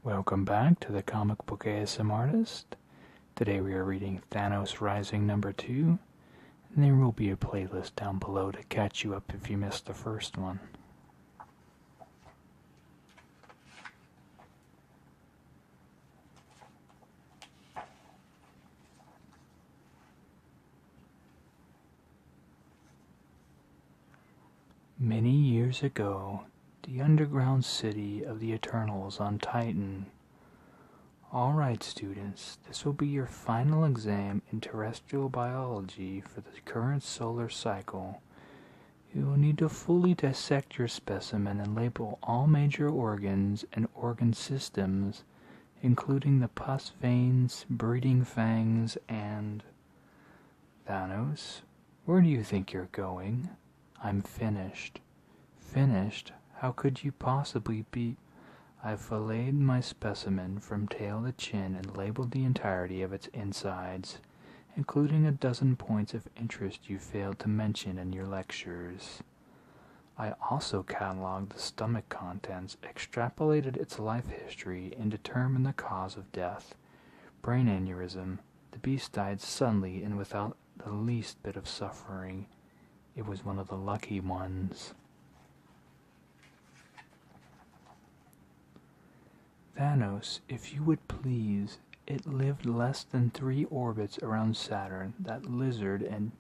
Welcome back to the Comic Book ASM Artist. Today we are reading Thanos Rising #2, and there will be a playlist down below to catch you up if you missed the first one. Many years ago, the underground city of the Eternals on Titan. Alright students, this will be your final exam in terrestrial biology for the current solar cycle. You will need to fully dissect your specimen and label all major organs and organ systems, including the pus veins, breeding fangs, and... Thanos, where do you think you're going? I'm finished. Finished? How could you possibly be? I've filleted my specimen from tail to chin and labeled the entirety of its insides, including a dozen points of interest you failed to mention in your lectures. I also cataloged the stomach contents, extrapolated its life history, and determined the cause of death. Brain aneurysm. The beast died suddenly and without the least bit of suffering. It was one of the lucky ones. Thanos, if you would please, it lived less than 3 orbits around Saturn, that lizard, and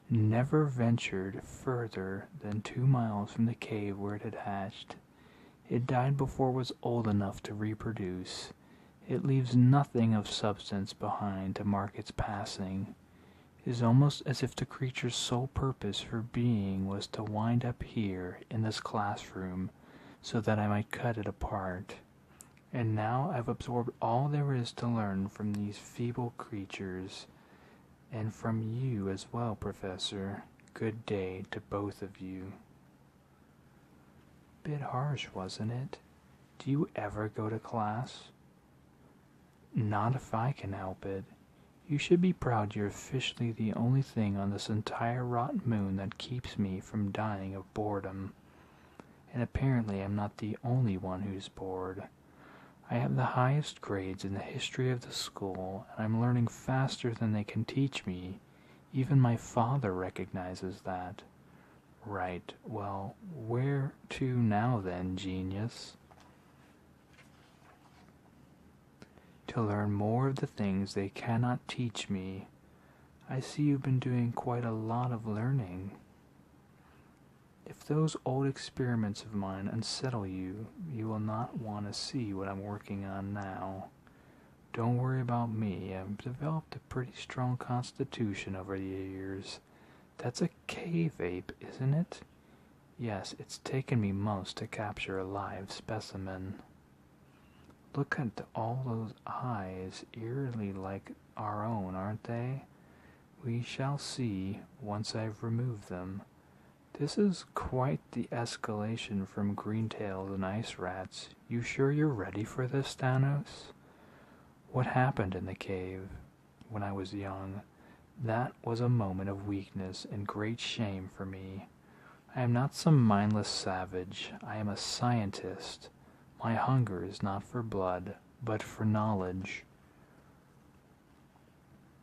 never ventured further than 2 miles from the cave where it had hatched. It died before it was old enough to reproduce. It leaves nothing of substance behind to mark its passing. It is almost as if the creature's sole purpose for being was to wind up here in this classroom so that I might cut it apart. And now I've absorbed all there is to learn from these feeble creatures, and from you as well, Professor. Good day to both of you. Bit harsh, wasn't it? Do you ever go to class? Not if I can help it. You should be proud you're officially the only thing on this entire rotten moon that keeps me from dying of boredom. And apparently I'm not the only one who's bored. I have the highest grades in the history of the school, and I'm learning faster than they can teach me. Even my father recognizes that. Right, well, where to now then, genius? To learn more of the things they cannot teach me. I see you've been doing quite a lot of learning. If those old experiments of mine unsettle you, you will not want to see what I'm working on now. Don't worry about me. I've developed a pretty strong constitution over the years. That's a cave ape, isn't it? Yes, it's taken me months to capture a live specimen. Look at all those eyes, eerily like our own, aren't they? We shall see once I've removed them. This is quite the escalation from green-tails and ice rats. You sure you're ready for this, Thanos? What happened in the cave when I was young? That was a moment of weakness and great shame for me. I am not some mindless savage. I am a scientist. My hunger is not for blood, but for knowledge.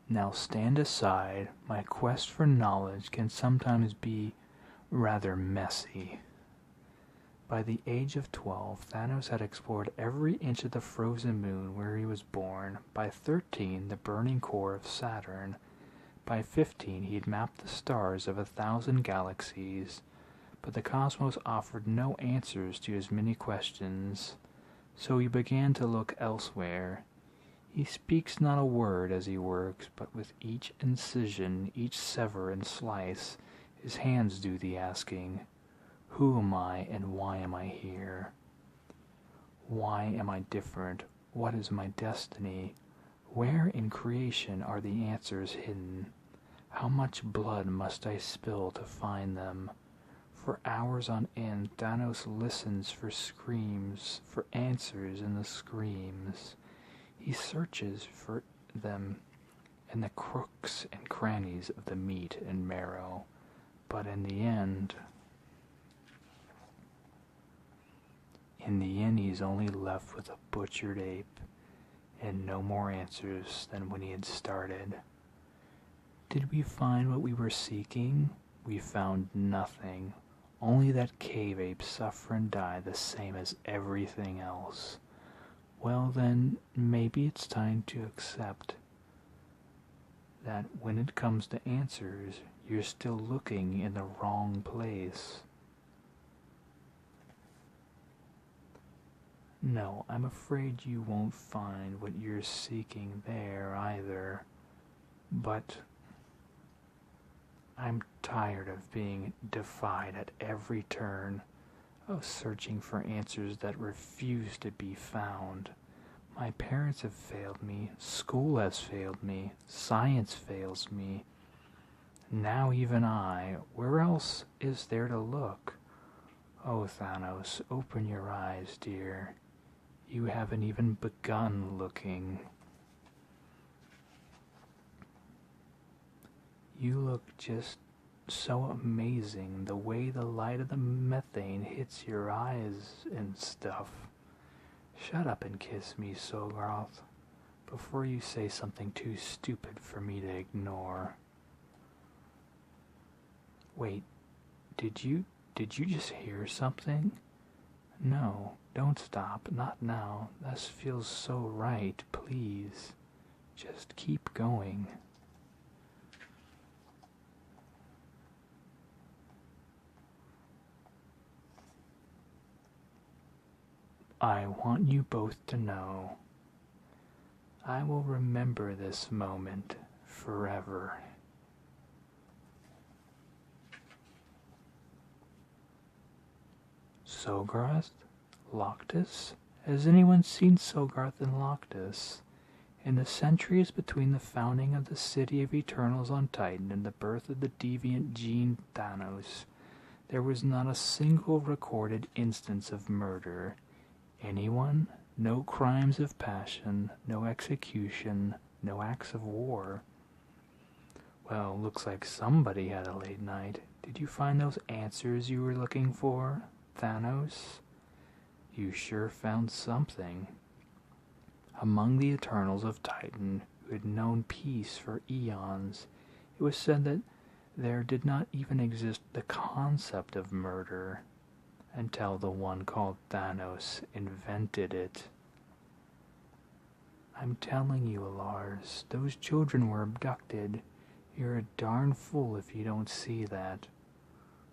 Now stand aside. My quest for knowledge can sometimes be rather messy. By the age of 12, Thanos had explored every inch of the frozen moon where he was born. By 13, the burning core of Saturn. By 15, he had mapped the stars of 1,000 galaxies. But the cosmos offered no answers to his many questions, so he began to look elsewhere. He speaks not a word as he works, but with each incision, each sever and slice, his hands do the asking. Who am I and why am I here? Why am I different? What is my destiny? Where in creation are the answers hidden? How much blood must I spill to find them? For hours on end, Thanos listens for screams, for answers in the screams. He searches for them in the crooks and crannies of the meat and marrow. But in the end, In the end, he's only left with a butchered ape, and no more answers than when he had started. Did we find what we were seeking? We found nothing. Only that cave apes suffer and die the same as everything else. Well then, maybe it's time to accept that when it comes to answers, you're still looking in the wrong place. No, I'm afraid you won't find what you're seeking there either. But I'm tired of being defied at every turn, of searching for answers that refuse to be found. My parents have failed me, school has failed me, science fails me. Now even I, where else is there to look? Oh, Thanos, open your eyes, dear. You haven't even begun looking. You look just so amazing, the way the light of the methane hits your eyes and stuff. Shut up and kiss me, Sogroth, before you say something too stupid for me to ignore. Wait, did you just hear something? No, don't stop, not now. This feels so right, please. Just keep going. I want you both to know I will remember this moment forever. Sogarth? Loctus? Has anyone seen Sogarth and Loctus? In the centuries between the founding of the City of Eternals on Titan and the birth of the deviant gene Thanos, there was not a single recorded instance of murder. Anyone? No crimes of passion, no execution, no acts of war. Well, looks like somebody had a late night. Did you find those answers you were looking for, Thanos? You sure found something. Among the Eternals of Titan, who had known peace for eons, it was said that there did not even exist the concept of murder until the one called Thanos invented it. I'm telling you, Lars, those children were abducted. You're a darn fool if you don't see that.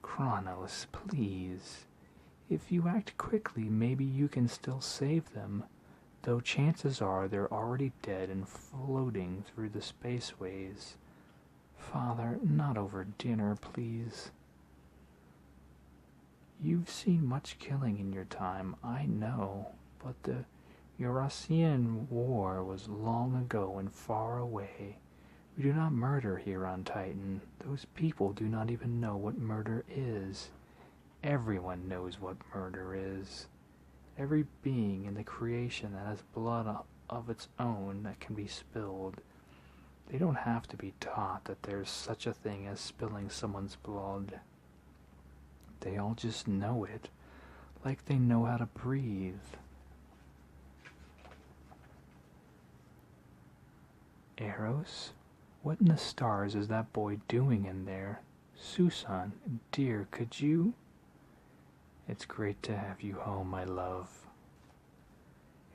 Kronos, please. If you act quickly, maybe you can still save them, though chances are they're already dead and floating through the spaceways. Father, not over dinner, please. You've seen much killing in your time, I know, but the Eurasian War was long ago and far away. We do not murder here on Titan. Those people do not even know what murder is. Everyone knows what murder is. Every being in the creation that has blood of its own that can be spilled. They don't have to be taught that there's such a thing as spilling someone's blood. They all just know it, like they know how to breathe. Eros? What in the stars is that boy doing in there? Susan, dear, could you? It's great to have you home, my love.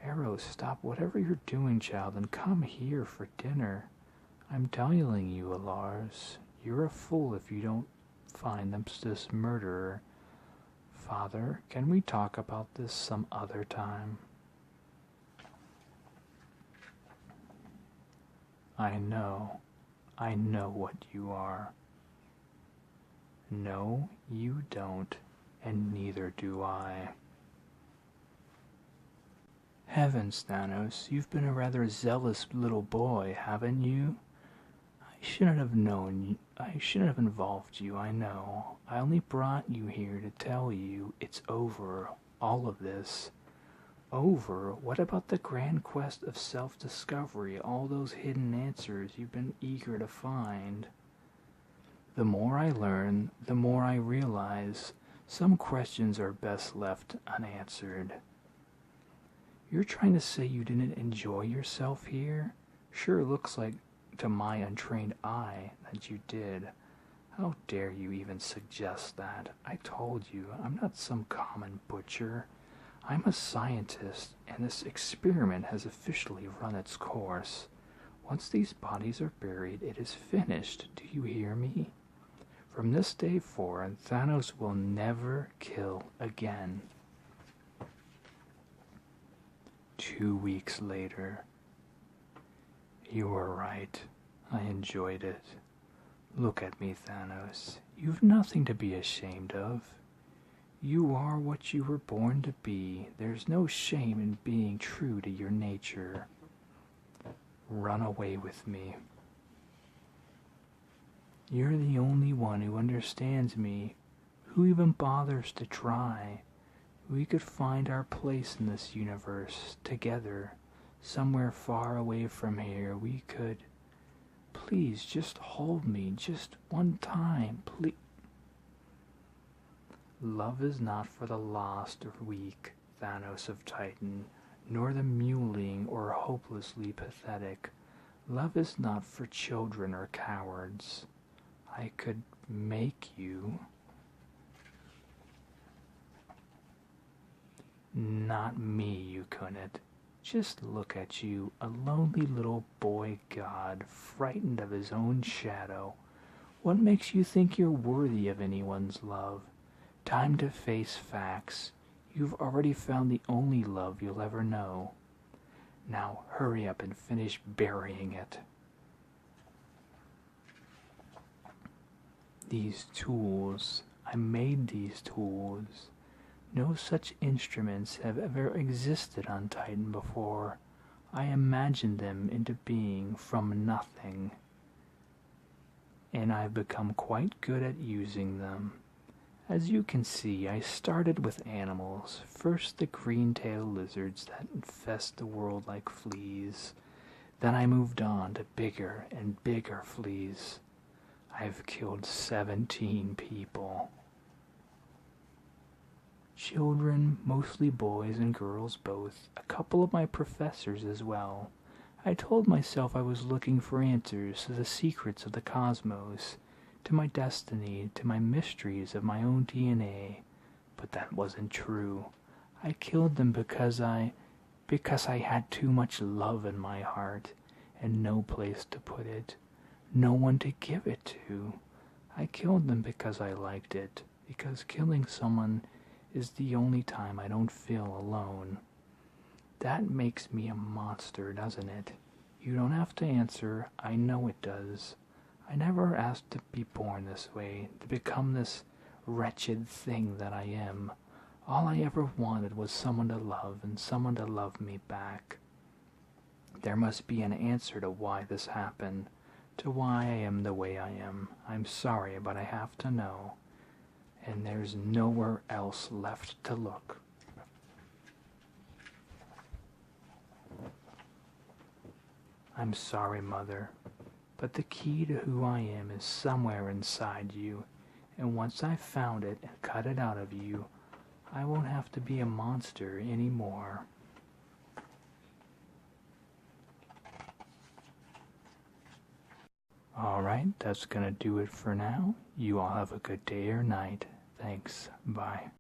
Eros, stop whatever you're doing, child, and come here for dinner. I'm telling you, Lars, you're a fool if you don't find this murderer. Father, can we talk about this some other time? I know what you are. No, you don't, and neither do I. Heavens, Thanos, you've been a rather zealous little boy, haven't you? I shouldn't have involved you, I know. I only brought you here to tell you it's over, all of this. Over? What about the grand quest of self-discovery, all those hidden answers you've been eager to find? The more I learn, the more I realize Some questions are best left unanswered. You're trying to say you didn't enjoy yourself here? Sure looks like to my untrained eye that you did. How dare you even suggest that? I told you, I'm not some common butcher. I'm a scientist, and this experiment has officially run its course. Once these bodies are buried, it is finished. Do you hear me? From this day forward, Thanos will never kill again. 2 weeks later. You were right. I enjoyed it. Look at me, Thanos. You've nothing to be ashamed of. You are what you were born to be. There's no shame in being true to your nature. Run away with me. You're the only one who understands me. Who even bothers to try? We could find our place in this universe together. Somewhere far away from here, we could... Please, just hold me, just one time, please. Love is not for the lost or weak, Thanos of Titan, nor the mewling or hopelessly pathetic. Love is not for children or cowards. I could make you. Not me, you couldn't. Just look at you, a lonely little boy god, frightened of his own shadow. What makes you think you're worthy of anyone's love? Time to face facts. You've already found the only love you'll ever know. Now hurry up and finish burying it. These tools, I made these tools. No such instruments have ever existed on Titan before. I imagined them into being from nothing, and I've become quite good at using them. As you can see, I started with animals, first the green-tailed lizards that infest the world like fleas. Then I moved on to bigger and bigger fleas. I've killed 17 people. Children, mostly boys and girls both, a couple of my professors as well. I told myself I was looking for answers to the secrets of the cosmos, to my destiny, to my mysteries of my own DNA, but that wasn't true. I killed them because I had too much love in my heart, and no place to put it, no one to give it to. I killed them because I liked it, because killing someone is the only time I don't feel alone. That makes me a monster, doesn't it? You don't have to answer, I know it does. I never asked to be born this way, to become this wretched thing that I am. All I ever wanted was someone to love, and someone to love me back. There must be an answer to why this happened, to why I am the way I am. I'm sorry, but I have to know. And there's nowhere else left to look. I'm sorry, Mother, but the key to who I am is somewhere inside you, and once I've found it and cut it out of you, I won't have to be a monster anymore. Alright, that's gonna do it for now. You all have a good day or night. Thanks. Bye.